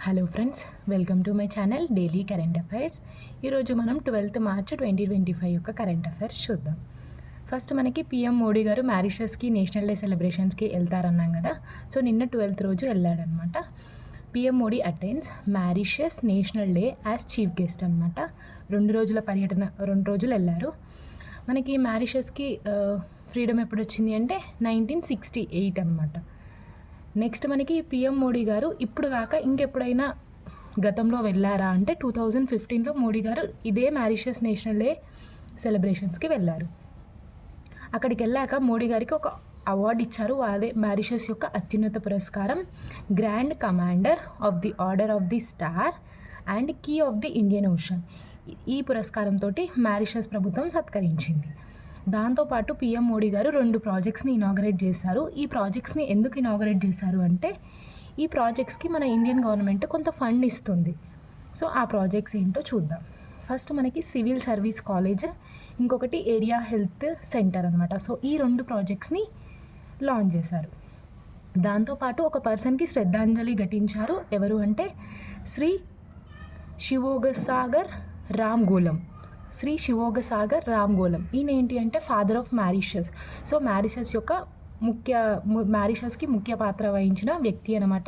Hello friends, welcome to my channel daily current affairs. ఈరోజు మనం 12th March 2025 యొక్క current affairs చూద్దాం. First మనకి పీఎం మోడీ గారు మారిషస్కి నేషనల్ డే సెలబ్రేషన్స్కి వెళ్తారన్నాం కదా. సో నిన్న 12th రోజు వెళ్ళాడనమాట. PM Modi attends Mauritius national day as chief guest అనమాట. 2 రోజుల పర్యటన, 2 రోజులు వెళ్ళారు. మనకి మారిషస్కి ఫ్రీడమ్ ఎప్పుడు వచ్చింది అంటే 1968 అనమాట. నెక్స్ట్ మనకి పీఎం మోడీ గారు ఇప్పుడు కాక ఇంకెప్పుడైనా గతంలో వెళ్ళారా అంటే 2015లో మోడీ గారు ఇదే మారిషస్ నేషనల్ డే సెలబ్రేషన్స్కి వెళ్ళారు. అక్కడికి వెళ్ళాక మోడీ గారికి ఒక అవార్డు ఇచ్చారు. అదే మారిషస్ యొక్క అత్యున్నత పురస్కారం, grand commander of the order of the star and key of the Indian Ocean. ఈ పురస్కారంతో మారిషస్ ప్రభుత్వం సత్కరించింది. దాంతోపాటు పీఎం మోడీ గారు 2 ప్రాజెక్ట్స్ని ఇనాగరేట్ చేశారు. ఈ ప్రాజెక్ట్స్ని ఎందుకు ఇనాగరేట్ చేశారు అంటే ఈ ప్రాజెక్ట్స్కి మన ఇండియన్ గవర్నమెంట్ కొంత ఫండ్ ఇస్తుంది. సో ఆ ప్రాజెక్ట్స్ ఏంటో చూద్దాం. ఫస్ట్ మనకి సివిల్ సర్వీస్ కాలేజ్, ఇంకొకటి ఏరియా హెల్త్ సెంటర్ అనమాట. సో ఈ 2 ప్రాజెక్ట్స్ని లాంచ్ చేశారు. దాంతోపాటు ఒక పర్సన్కి శ్రద్ధాంజలి ఘటించారు. ఎవరు అంటే శ్రీ శివోగసాగర్ రామ్గోలం. శ్రీ శివోగసాగర్ రామ్గోలం ఈయన ఏంటి అంటే ఫాదర్ ఆఫ్ మారిషస్. సో మారిషస్కి ముఖ్య పాత్ర వహించిన వ్యక్తి అనమాట.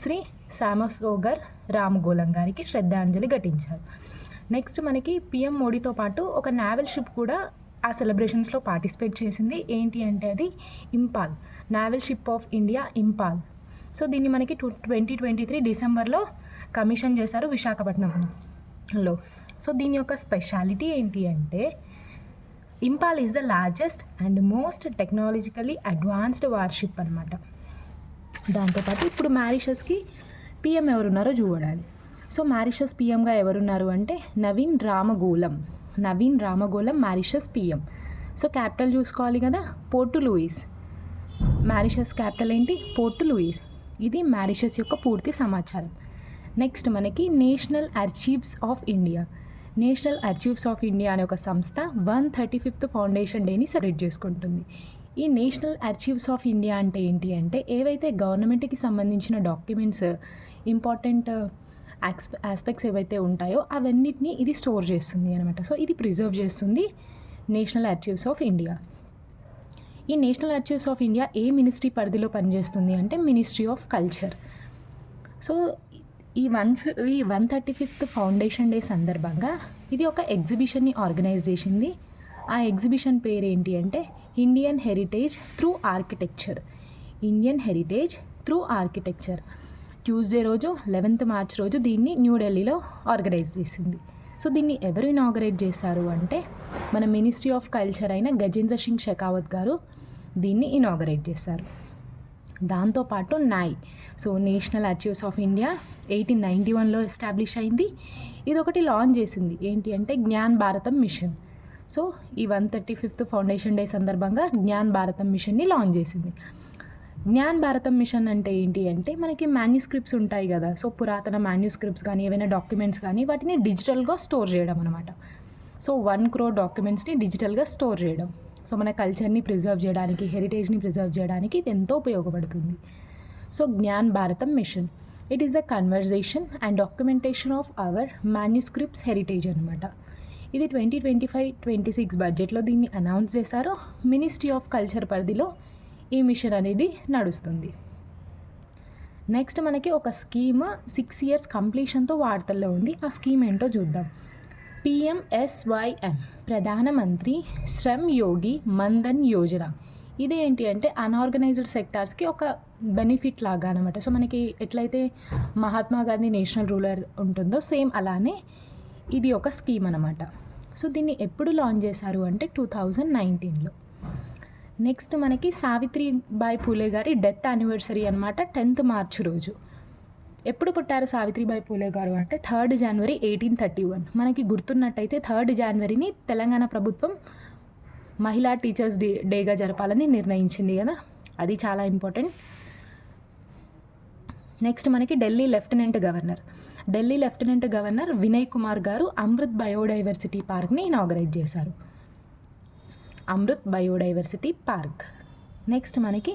శ్రీ శామసోగర్ రామ్గోలం గారికి శ్రద్ధాంజలి ఘటించారు. నెక్స్ట్ మనకి పిఎం మోడీతో పాటు ఒక నావల్ షిప్ కూడా ఆ సెలబ్రేషన్స్లో పార్టిసిపేట్ చేసింది. ఏంటి అంటే అది Imphal, naval ship of India Imphal. So దీన్ని మనకి 2023 డిసెంబర్లో కమిషన్ చేశారు విశాఖపట్నంలో. సో దీని యొక్క స్పెషాలిటీ ఏంటి అంటే Imphal is the largest and most technologically advanced worship అనమాట. దాంతోపాటు ఇప్పుడు మారిషస్కి పిఎం ఎవరున్నారో చూడాలి. సో మారిషస్ పిఎంగా ఎవరున్నారు అంటే Navin Ramgoolam Mauritius PM. So capital చూసుకోవాలి కదా, పోర్టు లూయిస్. మారిషస్ క్యాపిటల్ ఏంటి? Port Louis. ఇది మారిషస్ యొక్క పూర్తి సమాచారం. నెక్స్ట్ మనకి నేషనల్ ఆర్చీవ్స్ ఆఫ్ ఇండియా అనే ఒక సంస్థ 135th ఫౌండేషన్ డేని సెలబ్రేట్ చేసుకుంటుంది. ఈ నేషనల్ ఆర్చీవ్స్ ఆఫ్ ఇండియా అంటే ఏంటి అంటే ఏవైతే గవర్నమెంట్కి సంబంధించిన డాక్యుమెంట్స్, ఇంపార్టెంట్ ఆస్పెక్ట్స్ ఏవైతే ఉంటాయో అవన్నిటిని ఇది స్టోర్ చేస్తుంది అనమాట. సో ఇది ప్రిజర్వ్ చేస్తుంది నేషనల్ ఆర్చీవ్స్ ఆఫ్ ఇండియా. ఈ నేషనల్ ఆర్చీవ్స్ ఆఫ్ ఇండియా ఏ మినిస్ట్రీ పరిధిలో పనిచేస్తుంది అంటే మినిస్ట్రీ ఆఫ్ కల్చర్. సో ఈ 135th ఫౌండేషన్ డే సందర్భంగా ఇది ఒక ఎగ్జిబిషన్ని ఆర్గనైజ్ చేసింది. ఆ ఎగ్జిబిషన్ పేరు ఏంటి అంటే Indian heritage through architecture. Tuesday రోజు 11th మార్చ్ రోజు దీన్ని న్యూఢిల్లీలో ఆర్గనైజ్ చేసింది. సో దీన్ని ఎవరు ఇనాగరేట్ చేశారు అంటే మన మినిస్ట్రీ ఆఫ్ కల్చర్ అయిన గజేంద్ర సింగ్ షెకావత్ గారు దీన్ని ఇనాగరేట్ చేశారు. దాంతోపాటు నాయ్, so national archives of India 1891లో ఎస్టాబ్లిష్ అయింది. ఇది ఒకటి లాంచ్ చేసింది ఏంటి అంటే జ్ఞాన్ భారతం మిషన్. సో ఈ 135th ఫౌండేషన్ డే సందర్భంగా జ్ఞాన్ భారతం మిషన్ని లాంచ్ చేసింది. జ్ఞాన్ భారతం మిషన్ అంటే ఏంటి అంటే మనకి మాన్యుస్క్రిప్ట్స్ ఉంటాయి కదా. సో పురాతన మాన్యుస్క్రిప్ట్స్ కానీ ఏవైనా డాక్యుమెంట్స్ కానీ వాటిని డిజిటల్గా స్టోర్ చేయడం అనమాట. సో 1 crore డాక్యుమెంట్స్ని డిజిటల్గా స్టోర్ చేయడం. సో మన కల్చర్ని ప్రిజర్వ్ చేయడానికి, హెరిటేజ్ని ప్రిజర్వ్ చేయడానికి ఇది ఎంతో ఉపయోగపడుతుంది. So Gyan Bharatam mission, it is the conversation and documentation of our manuscripts heritage అనమాట. ఇది 2025-26 బడ్జెట్లో దీన్ని అనౌన్స్ చేశారు. మినిస్ట్రీ ఆఫ్ కల్చర్ పరిధిలో ఈ మిషన్ అనేది నడుస్తుంది. నెక్స్ట్ మనకి ఒక స్కీమ్ 6 years కంప్లీషన్తో వార్తల్లో ఉంది. ఆ స్కీమ్ ఏంటో చూద్దాం. PMSYM, ప్రధానమంత్రి శ్రమ్ యోగి మన్ధన్ యోజన. ఇదేంటి అంటే అన్ఆర్గనైజ్డ్ సెక్టార్స్కి ఒక బెనిఫిట్ లాగా అనమాట. సో మనకి ఎట్లయితే మహాత్మా గాంధీ నేషనల్ రూరల్ ఉంటుందో సేమ్ అలానే ఇది ఒక స్కీమ్ అనమాట. సో దీన్ని ఎప్పుడు లాంచ్ చేశారు అంటే 2019లో. నెక్స్ట్ మనకి సావిత్రిబాయి పూలే గారి డెత్ యానివర్సరీ అనమాట, 10th మార్చ్ రోజు. ఎప్పుడు పుట్టారు సావిత్రిబాయి పూలే గారు అంటే 3rd January 1831. మనకి గుర్తున్నట్టయితే 3rd Januaryని తెలంగాణ ప్రభుత్వం మహిళా టీచర్స్ డేగా జరపాలని నిర్ణయించింది కదా, అది చాలా ఇంపార్టెంట్. నెక్స్ట్ మనకి ఢిల్లీ లెఫ్టినెంట్ గవర్నర్ వినయ్ కుమార్ గారు అమృత్ బయోడైవర్సిటీ పార్క్ని ఇనాగరేట్ చేశారు. Amrit biodiversity park. నెక్స్ట్ మనకి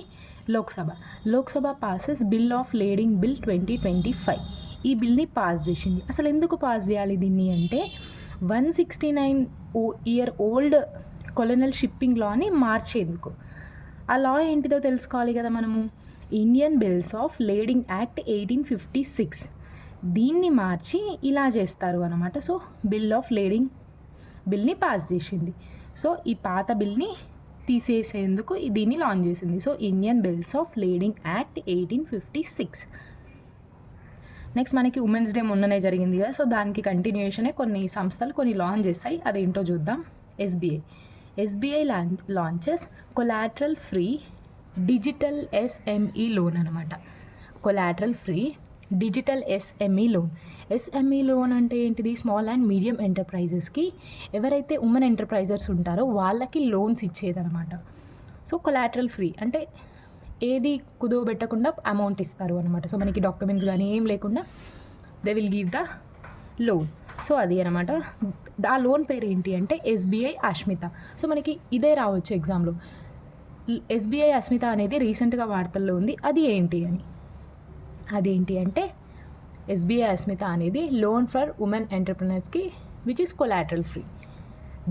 Lok Sabha passes bill of lading bill 2025. ఈ బిల్ని పాస్ చేసింది. అసలు ఎందుకు పాస్ చేయాలి దీన్ని అంటే 169 ఓల్డ్ కొలనల్ షిప్పింగ్ లాని మార్చేందుకు. ఆ లా ఏంటిదో తెలుసుకోవాలి కదా మనము. Indian bills of lading act 1856 దీన్ని మార్చి ఇలా చేస్తారు అనమాట. సో బిల్ ఆఫ్ లేడింగ్ బిల్ని పాస్ చేసింది. సో ఈ పాత బిల్ని తీసేసేందుకు దీన్ని లాంచ్ చేసింది. So Indian bills of lading act 1856. Next మనకి ఉమెన్స్ డే మొన్ననే జరిగింది కదా. సో దానికి కంటిన్యూషనే కొన్ని సంస్థలు కొన్ని లాంచ్ చేస్తాయి. అదేంటో చూద్దాం. SBI launches collateral free digital SME loan అనమాట. Collateral free digital SME loan. SME loan అంటే ఏంటిది? స్మాల్ అండ్ మీడియం ఎంటర్ప్రైజెస్కి, ఎవరైతే ఉమెన్ ఎంటర్ప్రైజర్స్ ఉంటారో వాళ్ళకి లోన్స్ ఇచ్చేదనమాట. సో కొలాటరల్ ఫ్రీ అంటే ఏది కుదవబెట్టకుండా అమౌంట్ ఇస్తారు అనమాట. సో మనకి డాక్యుమెంట్స్ కానీ ఏం లేకుండా they will give the loan. So అది అనమాట. ఆ లోన్ పేరు ఏంటి అంటే ఎస్బీఐ అస్మిత. సో మనకి ఇదే రావచ్చు ఎగ్జామ్లో. ఎస్బీఐ అస్మిత అనేది రీసెంట్గా వార్తల్లో ఉంది. అది ఏంటి అని, అదేంటి అంటే ఎస్బీఐ అస్మిత అనేది లోన్ ఫర్ ఉమెన్ ఎంటర్ప్రినర్స్కి విచ్ ఇస్ కొలాటరల్ ఫ్రీ.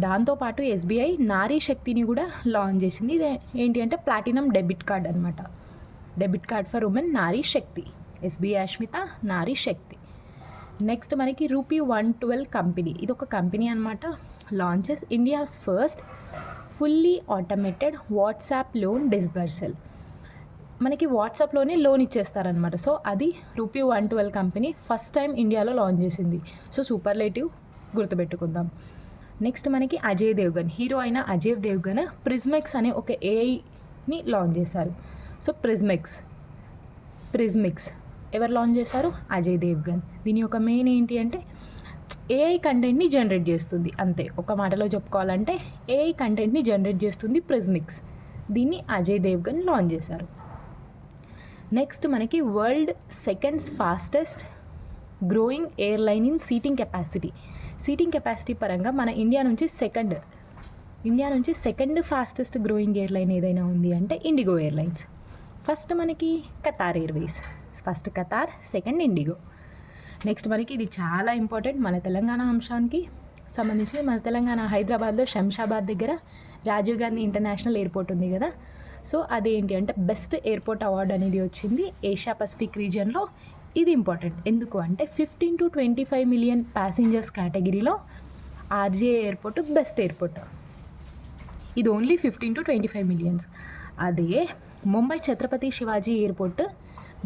దాంతోపాటు ఎస్బీఐ నారీ శక్తిని కూడా లాంచ్ చేసింది. ఇది ఏంటి అంటే ప్లాటినం డెబిట్ కార్డ్ అనమాట. Debit card for women Nari Shakti. SBI Asmita Nari Shakti. Next మనకి రూపీ 112 కంపెనీ. ఇది ఒక కంపెనీ అనమాట. Launches India's first fully automated WhatsApp loan disbursal. మనకి వాట్సాప్లోనే లోన్ ఇచ్చేస్తారనమాట. సో అది రూపీ 112 కంపెనీ ఫస్ట్ టైం ఇండియాలో లాంచ్ చేసింది. So superlative గుర్తుపెట్టుకుందాం. నెక్స్ట్ మనకి అజయ్ దేవ్గన్, హీరో అయిన అజయ్ దేవ్గన్ ప్రిజ్మెక్స్ అనే ఒక ఏఐని లాంచ్ చేశారు. సో ప్రిజ్మిక్స్ ఎవరు లాంచ్ చేశారు? అజయ్ దేవ్గన్. దీని యొక్క మెయిన్ ఏంటి అంటే ఏఐ కంటెంట్ని జనరేట్ చేస్తుంది. అంతే, ఒక మాటలో చెప్పుకోవాలంటే ఏఐ కంటెంట్ని జనరేట్ చేస్తుంది ప్రిజ్మిక్స్. దీన్ని అజయ్ దేవ్గన్ లాంచ్ చేశారు. నెక్స్ట్ మనకి world second fastest growing airline in seating capacity పరంగా మన ఇండియా నుంచి సెకండ్ ఫాస్టెస్ట్ గ్రోయింగ్ ఎయిర్లైన్ ఏదైనా ఉంది అంటే ఇండిగో ఎయిర్లైన్స్. ఫస్ట్ మనకి Qatar Airways, first Qatar, second IndiGo. Next మనకి ఇది చాలా ఇంపార్టెంట్ మన తెలంగాణ అంశానికి సంబంధించి. మన తెలంగాణ హైదరాబాద్లో శంషాబాద్ దగ్గర రాజీవ్ గాంధీ ఇంటర్నేషనల్ ఎయిర్పోర్ట్ ఉంది కదా. సో అదేంటి అంటే బెస్ట్ ఎయిర్పోర్ట్ అవార్డు అనేది వచ్చింది ఏషియా పసిఫిక్ రీజియన్లో. ఇది ఇంపార్టెంట్ ఎందుకు అంటే 15 to 25 మిలియన్ ప్యాసింజర్స్ కేటగిరీలో ఆర్జీఏ ఎయిర్పోర్ట్ బెస్ట్ ఎయిర్పోర్ట్. ఇది ఓన్లీ 15 to 25 మిలియన్స్. అదే ముంబై ఛత్రపతి శివాజీ ఎయిర్పోర్ట్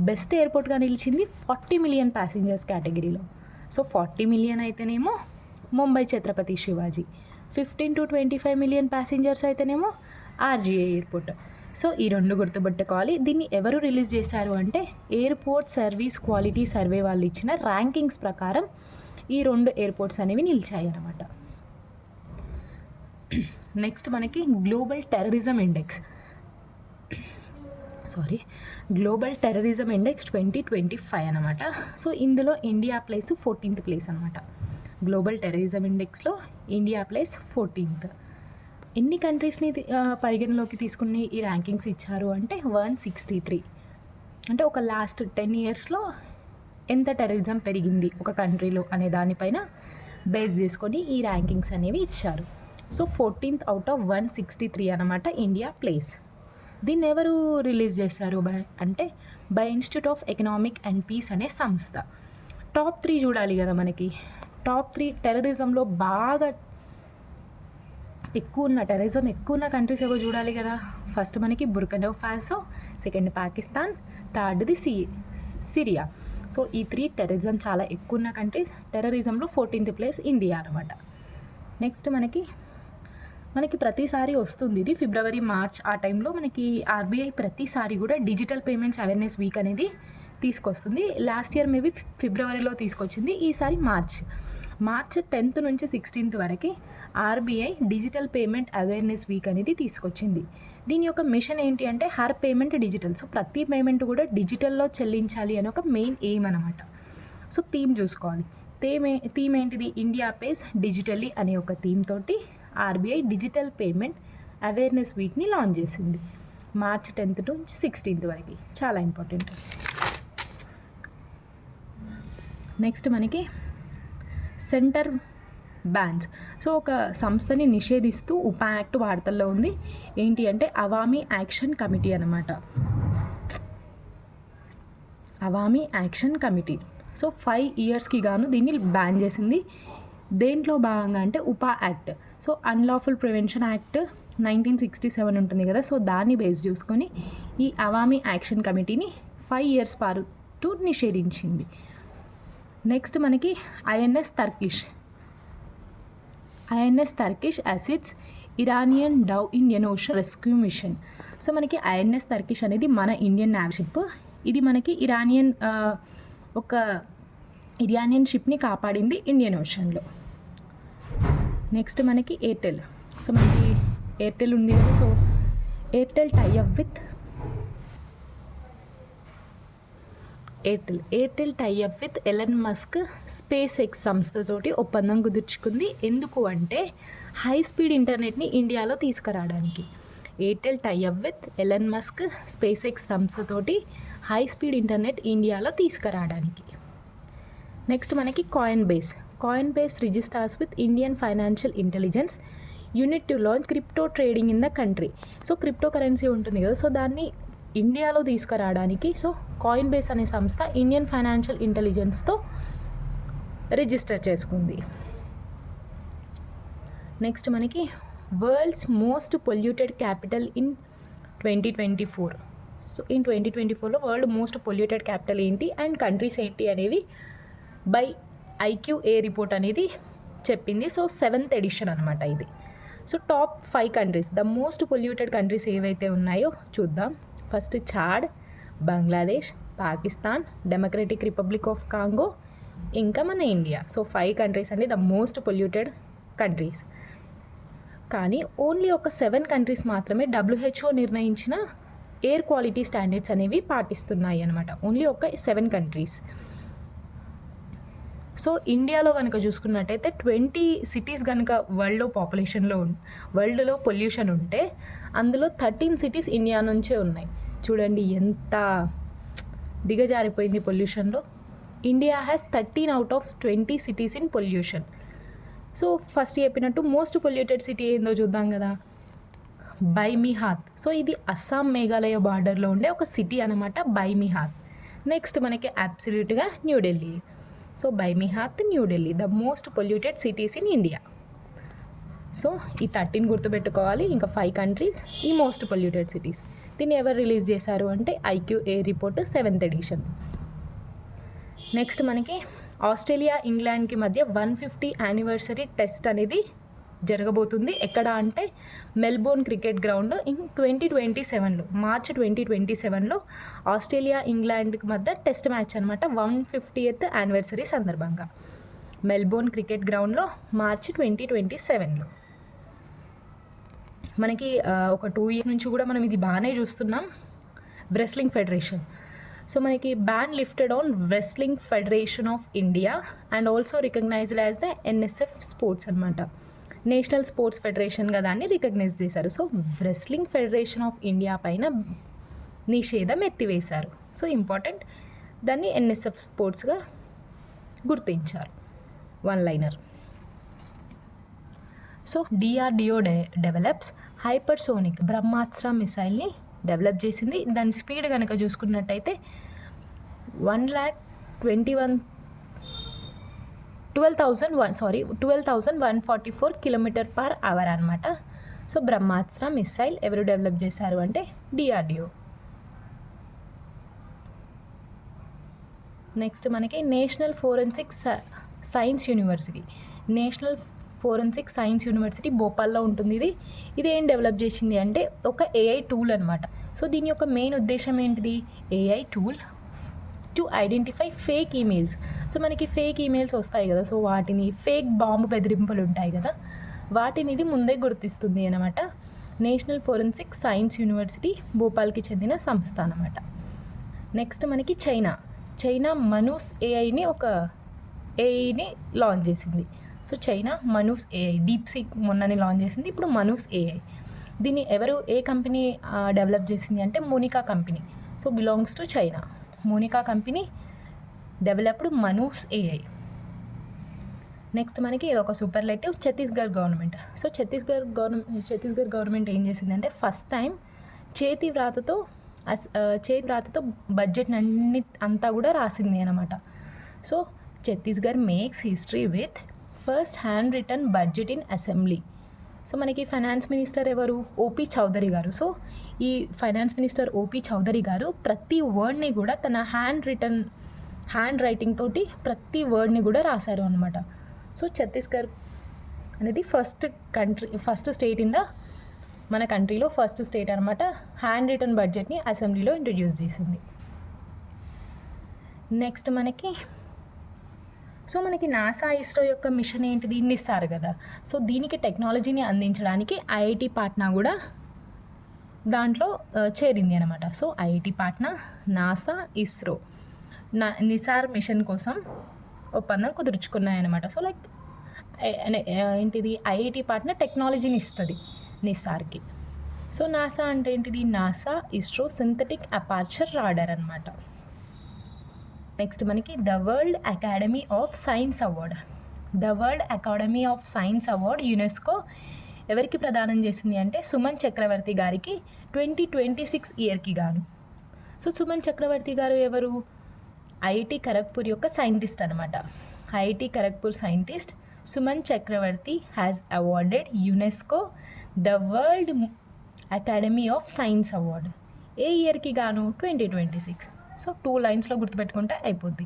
బెస్ట్ ఎయిర్పోర్ట్గా నిలిచింది 40 మిలియన్ ప్యాసింజర్స్ కేటగిరీలో. సో 40 మిలియన్ అయితేనేమో Mumbai Chhatrapati Shivaji, 15 to 25 million passengers అయితేనేమో ఆర్జీఏ ఎయిర్పోర్ట్. సో ఈ రెండు గుర్తుపెట్టుకోవాలి. దీన్ని ఎవరు రిలీజ్ చేశారు అంటే ఎయిర్పోర్ట్ సర్వీస్ క్వాలిటీ సర్వే వాళ్ళు ఇచ్చిన ర్యాంకింగ్స్ ప్రకారం ఈ రెండు ఎయిర్పోర్ట్స్ అనేవి నిలిచాయి అన్నమాట. నెక్స్ట్ మనకి గ్లోబల్ టెర్రరిజం ఇండెక్స్ 2025 అనమాట. సో ఇందులో ఇండియా ప్లేస్ 14th ప్లేస్ అనమాట. గ్లోబల్ టెర్రరిజం ఇండెక్స్లో ఇండియా ప్లేస్ 14th. ఎన్ని కంట్రీస్ని పరిగణలోకి తీసుకుని ఈ ర్యాంకింగ్స్ ఇచ్చారు అంటే 163. అంటే ఒక లాస్ట్ 10 yearsలో ఎంత టెర్రరిజం పెరిగింది ఒక కంట్రీలో అనే దానిపైన బేస్ చేసుకొని ఈ ర్యాంకింగ్స్ అనేవి ఇచ్చారు. సో 14th out of 163 అనమాట ఇండియా ప్లేస్. దీన్ని ఎవరు రిలీజ్ చేశారు అంటే by institute of economic and peace అనే సంస్థ. టాప్ 3 చూడాలి కదా మనకి. టాప్ 3 టెర్రరిజంలో బాగా టెర్రరిజం ఎక్కువ ఉన్న కంట్రీస్ ఏవో చూడాలి కదా. ఫస్ట్ మనకి బుర్కినా ఫాసో, సెకండ్ పాకిస్తాన్, థర్డ్ది సిరియా. సో ఈ 3 టెర్రరిజం చాలా ఎక్కువ ఉన్న కంట్రీస్. టెర్రరిజంలో 14th ప్లేస్ ఇండియా అనమాట. నెక్స్ట్ మనకి ప్రతిసారి వస్తుంది ఇది ఫిబ్రవరి మార్చ్ ఆ టైంలో మనకి ఆర్బీఐ ప్రతిసారి కూడా డిజిటల్ పేమెంట్స్ అవేర్నెస్ వీక్ అనేది తీసుకొస్తుంది. లాస్ట్ ఇయర్ మేబీ ఫిబ్రవరిలో తీసుకొచ్చింది, ఈసారి మార్చ్ 10th నుంచి 16th వరకు RBI digital payment awareness week అనేది తీసుకొచ్చింది. దీని యొక్క మిషన్ ఏంటి అంటే హర్ పేమెంట్ డిజిటల్. సో ప్రతి పేమెంట్ కూడా డిజిటల్లో చెల్లించాలి అని ఒక మెయిన్ ఎయిమ్ అనమాట. సో థీమ్ చూసుకోవాలి. థీమ్ ఏంటిది? ఇండియా పేస్ డిజిటల్లీ అనే ఒక థీమ్ తోటి ఆర్బీఐ డిజిటల్ పేమెంట్ అవేర్నెస్ వీక్ని లాంచ్ చేసింది మార్చ్ 10th నుంచి 16th వరకు. చాలా ఇంపార్టెంట్. నెక్స్ట్ మనకి సెంటర్ బ్యాన్స్. సో ఒక సంస్థని నిషేధిస్తూ ఉపా యాక్ట్ వార్తల్లో ఉంది. ఏంటి అంటే అవామీ యాక్షన్ కమిటీ అనమాట. Awami action committee. సో 5 ఇయర్స్కి గాను దీన్ని బ్యాన్ చేసింది. దేంట్లో భాగంగా అంటే ఉపా act. So unlawful prevention act 1967 ఉంటుంది కదా, సో దాన్ని బేస్ చూసుకొని ఈ అవామీ యాక్షన్ కమిటీని 5 ఇయర్స్ పాటు నిషేధించింది. నెక్స్ట్ మనకి INS Tarkash assists Iranian dhow Indian ocean rescue mission. So మనకి ఐఎన్ఎస్ తర్కిష్ అనేది మన ఇండియన్ నేవీ షిప్. ఇది మనకి ఇరానియన్ షిప్ని కాపాడింది ఇండియన్ ఓషన్లో. నెక్స్ట్ మనకి ఎయిర్టెల్. సో మనకి ఎయిర్టెల్ ఉంది కదా, so Airtel tie up with Elon Musk SpaceX సంస్థతోటి ఒప్పందం కుదుర్చుకుంది. ఎందుకు అంటే హై స్పీడ్ ఇంటర్నెట్ని ఇండియాలో తీసుకురావడానికి. Airtel tie up with Elon Musk SpaceX సంస్థతోటి హై స్పీడ్ ఇంటర్నెట్ ఇండియాలో తీసుకురావడానికి. నెక్స్ట్ మనకి Coinbase registers with Indian financial intelligence unit to launch crypto trading in the country. So cryptocurrency ఉంటుంది కదా, so దాన్ని ఇండియాలో తీసుకురావడానికి సో కాయిన్ బేస్ అనే సంస్థ ఇండియన్ ఫైనాన్షియల్ ఇంటెలిజెన్స్తో రిజిస్టర్ చేసుకుంది. నెక్స్ట్ మనకి world's most polluted capital in 2024. So in 2024లో వరల్డ్ మోస్ట్ పొల్యూటెడ్ క్యాపిటల్ ఏంటి అండ్ కంట్రీస్ ఏంటి అనేవి బై IQA రిపోర్ట్ అనేది చెప్పింది. సో 7th ఎడిషన్ అనమాట ఇది. So top 5 countries, the most polluted countries ఏవైతే ఉన్నాయో చూద్దాం. First Chad, Bangladesh, Pakistan, democratic republic of Congo, ఇంకా మన ఇండియా. సో 5 కంట్రీస్ అండి ద మోస్ట్ పొల్యూటెడ్ కంట్రీస్. కానీ ఓన్లీ ఒక 7 కంట్రీస్ మాత్రమే WHO నిర్ణయించిన ఎయిర్ క్వాలిటీ స్టాండర్డ్స్ అనేవి పాటిస్తున్నాయి అనమాట. ఓన్లీ ఒక 7 కంట్రీస్. సో ఇండియాలో కనుక చూసుకున్నట్టయితే 20 సిటీస్ కనుక వరల్డ్లో పొల్యూషన్ ఉంటే అందులో 13 సిటీస్ ఇండియా నుంచే ఉన్నాయి. చూడండి ఎంత దిగజారిపోయింది పొల్యూషన్లో. India has 13 out of 20 cities in pollution. So first చెప్పినట్టు మోస్ట్ పొల్యూటెడ్ సిటీ ఏందో చూద్దాం కదా, బైమిహాత్. సో ఇది అస్సాం మేఘాలయ బార్డర్లో ఉండే ఒక సిటీ అనమాట, బైమిహాత్. నెక్స్ట్ మనకి అబ్సల్యూట్గా New Delhi. So బైమిహాత్, New Delhi the most polluted cities in India. So ఈ 13 గుర్తుపెట్టుకోవాలి. ఇంకా 5 కంట్రీస్ ఈ మోస్ట్ పొల్యూటెడ్ సిటీస్. దీన్ని ఎవరు రిలీజ్ చేశారు అంటే IQA రిపోర్ట్ 7th ఎడిషన్. నెక్స్ట్ మనకి ఆస్ట్రేలియా ఇంగ్లాండ్కి మధ్య 150 యానివర్సరీ టెస్ట్ అనేది జరగబోతుంది. ఎక్కడ అంటే మెల్బోర్న్ క్రికెట్ గ్రౌండ్ ఇన్ 2027లో, మార్చ్ 2027లో ఆస్ట్రేలియా ఇంగ్లాండ్కి మధ్య టెస్ట్ మ్యాచ్ అనమాట. 150th యానివర్సరీ సందర్భంగా మెల్బోర్న్ క్రికెట్ గ్రౌండ్లో మార్చ్ 2027లో. మనకి ఒక 2 years నుంచి కూడా మనం ఇది బాగానే చూస్తున్నాం. Wrestling federation. సో మనకి ban lifted on wrestling federation of India and also recognised as the NSF sports అనమాట. నేషనల్ స్పోర్ట్స్ ఫెడరేషన్గా దాన్ని రికగ్నైజ్ చేశారు. So wrestling federation of India పైన నిషేధం ఎత్తివేశారు. సో ఇంపార్టెంట్, దాన్ని NSF స్పోర్ట్స్గా గుర్తించారు. 1-liner. So DRDO develops hypersonic Brahmastra మిసైల్ని డెవలప్ చేసింది. దాని స్పీడ్ కనుక చూసుకున్నట్టయితే 12,144 km/h అనమాట. సో బ్రహ్మాస్త్ర మిసైల్ ఎవరు డెవలప్ చేశారు అంటే DRDO. నెక్స్ట్ మనకి నేషనల్ ఫోరెన్సిక్ సైన్స్ యూనివర్సిటీ భోపాల్లో ఉంటుంది. ఇది ఏం డెవలప్ చేసింది అంటే ఒక AI టూల్ అనమాట. సో దీని యొక్క మెయిన్ ఉద్దేశం ఏంటిది, AI tool to identify fake emails. So మనకి ఫేక్ ఈమెయిల్స్ వస్తాయి కదా, సో వాటిని ఫేక్ బాంబు బెదిరింపులు ఉంటాయి కదా, వాటిని ఇది ముందే గుర్తిస్తుంది అనమాట. నేషనల్ ఫోరెన్సిక్ సైన్స్ యూనివర్సిటీ భోపాల్కి చెందిన సంస్థ అనమాట. నెక్స్ట్ మనకి చైనా మనూస్ ఏఐని లాంచ్ చేసింది. సో చైనా మనూస్ AI, డీప్సీక్ మొన్ననే లాంచ్ చేసింది. ఇప్పుడు మనూస్ AI. దీన్ని ఏ కంపెనీ డెవలప్ చేసింది అంటే Monica company. So belongs to China. Monica company developed Manus AI. Next మనకి ఒక superlative Chhattisgarh government. So Chhattisgarh government ఏం చేసిందంటే ఫస్ట్ టైం చేతి వ్రాతతో బడ్జెట్ అంతా కూడా రాసింది అనమాట. So Chhattisgarh makes history with first hand written budget in assembly. So మనకి ఫైనాన్స్ మినిస్టర్ ఎవరు? ఓపీ చౌదరి గారు. సో ఈ ఫైనాన్స్ మినిస్టర్ ఓపీ చౌదరి గారు ప్రతి వర్డ్ని కూడా తన హ్యాండ్ రైటింగ్ తోటి ప్రతి వర్డ్ని కూడా రాశారు అనమాట. సో ఛత్తీస్గఢ్ అనేది ఫస్ట్ స్టేట్ ఇన్ మన కంట్రీలో ఫస్ట్ స్టేట్ అనమాట హ్యాండ్ రిటర్న్ బడ్జెట్ని అసెంబ్లీలో ఇంట్రడ్యూస్ చేసింది. నెక్స్ట్ మనకి నాసా ఇస్రో యొక్క మిషన్ ఏంటిది? ఇస్తారు కదా. సో దీనికి టెక్నాలజీని అందించడానికి ఐఐటి పాట్నా కూడా దాంట్లో చేరింది అనమాట. So IIT Patna, NASA, ISRO NISAR mission కోసం ఒప్పందం కుదుర్చుకున్నాయన్నమాట. సో లైక్ ఏంటిది? ఐఐటి పాట్నా టెక్నాలజీని ఇస్తుంది నిసార్కి. సో నాసా అంటే ఏంటిది? NASA ISRO synthetic aperture radar అనమాట. నెక్స్ట్ మనకి the world academy of science award UNESCO ఎవరికి ప్రదానం చేసింది అంటే సుమన్ చక్రవర్తి గారికి 2026 ఇయర్కి గాను. సో సుమన్ చక్రవర్తి గారు ఎవరు? ఐఐటి ఖరగ్పూర్ యొక్క సైంటిస్ట్ అనమాట. IIT Kharagpur scientist Suman Chakraborty has awarded UNESCO the world academy of science award. ఏ ఇయర్కి గాను? 2026. సో 2 లైన్స్లో గుర్తుపెట్టుకుంటే అయిపోద్ది.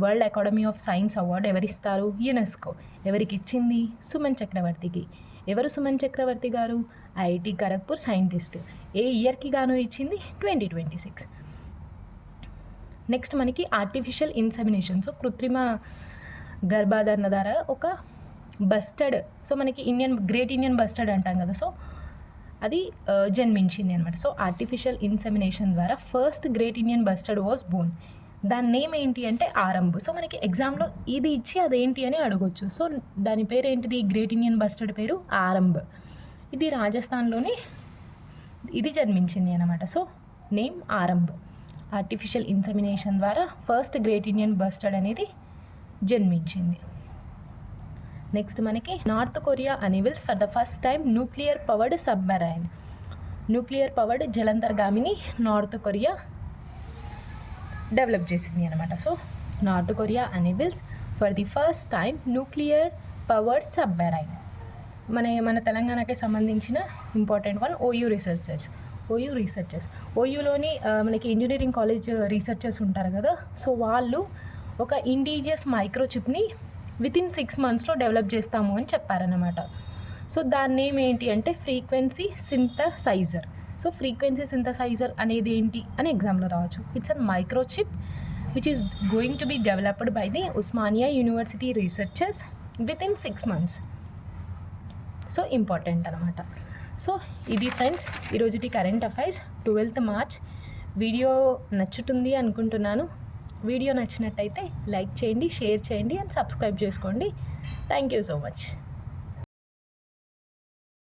World academy of science award ఎవరిస్తారు? యునెస్కో. ఎవరికి ఇచ్చింది? సుమన్ చక్రవర్తికి. ఎవరు సుమన్ చక్రవర్తి గారు? IIT Kharagpur scientist. ఏ ఇయర్కి గాను ఇచ్చింది? 2026. నెక్స్ట్ మనకి ఆర్టిఫిషియల్ ఇన్సెమినేషన్. సో కృత్రిమ గర్భధారణ ద్వారా ఒక బస్టర్డ్, సో మనకి గ్రేట్ ఇండియన్ బస్టర్డ్ అంటాం కదా. సో అది జన్మించింది అనమాట. సో ఆర్టిఫిషియల్ ఇన్సెమినేషన్ ద్వారా first great Indian bustard was Born. దాని నేమ్ ఏంటి అంటే ఆరంభ్. సో మనకి ఎగ్జామ్లో ఇది ఇచ్చి అదేంటి అని అడగొచ్చు. సో దాని పేరు ఏంటిది? గ్రేట్ ఇండియన్ బస్టర్డ్ పేరు ఆరంభ్. ఇది రాజస్థాన్లోని ఇది జన్మించింది అనమాట. So name Aarambh. Artificial insemination ద్వారా ఫస్ట్ గ్రేట్ ఇండియన్ బస్టర్డ్ అనేది జన్మించింది. నెక్స్ట్ మనకి North Korea unveils for the first time nuclear powered జలంతర్గామిని నార్త్ కొరియా డెవలప్ చేసింది అనమాట. So North Korea unveils for the first time nuclear powered submarine. మన తెలంగాణకి సంబంధించిన ఇంపార్టెంట్ వన్ ఓయూ రీసెర్చర్స్. ఓయూలోని మనకి ఇంజనీరింగ్ కాలేజ్ రీసెర్చర్స్ ఉంటారు కదా. సో వాళ్ళు ఒక ఇండిజియస్ మైక్రోచిప్ని వితిన్ 6 monthsలో డెవలప్ చేస్తాము అని చెప్పారనమాట. సో దాని నేమ్ ఏంటి అంటే frequency synthesizer. So frequency synthesizer అనేది ఏంటి అని ఎగ్జామ్లో రావచ్చు. It's a microchip which is going to be developed by the Osmania university researchers within 6 months. So important అనమాట. సో ఇది ఫ్రెండ్స్ ఈరోజుటి current affairs 12th March. Video నచ్చుతుంది అనుకుంటున్నాను. వీడియో నచ్చినట్టయితే లైక్ చేయండి, షేర్ చేయండి అండ్ సబ్స్క్రైబ్ చేసుకోండి. Thank you so much.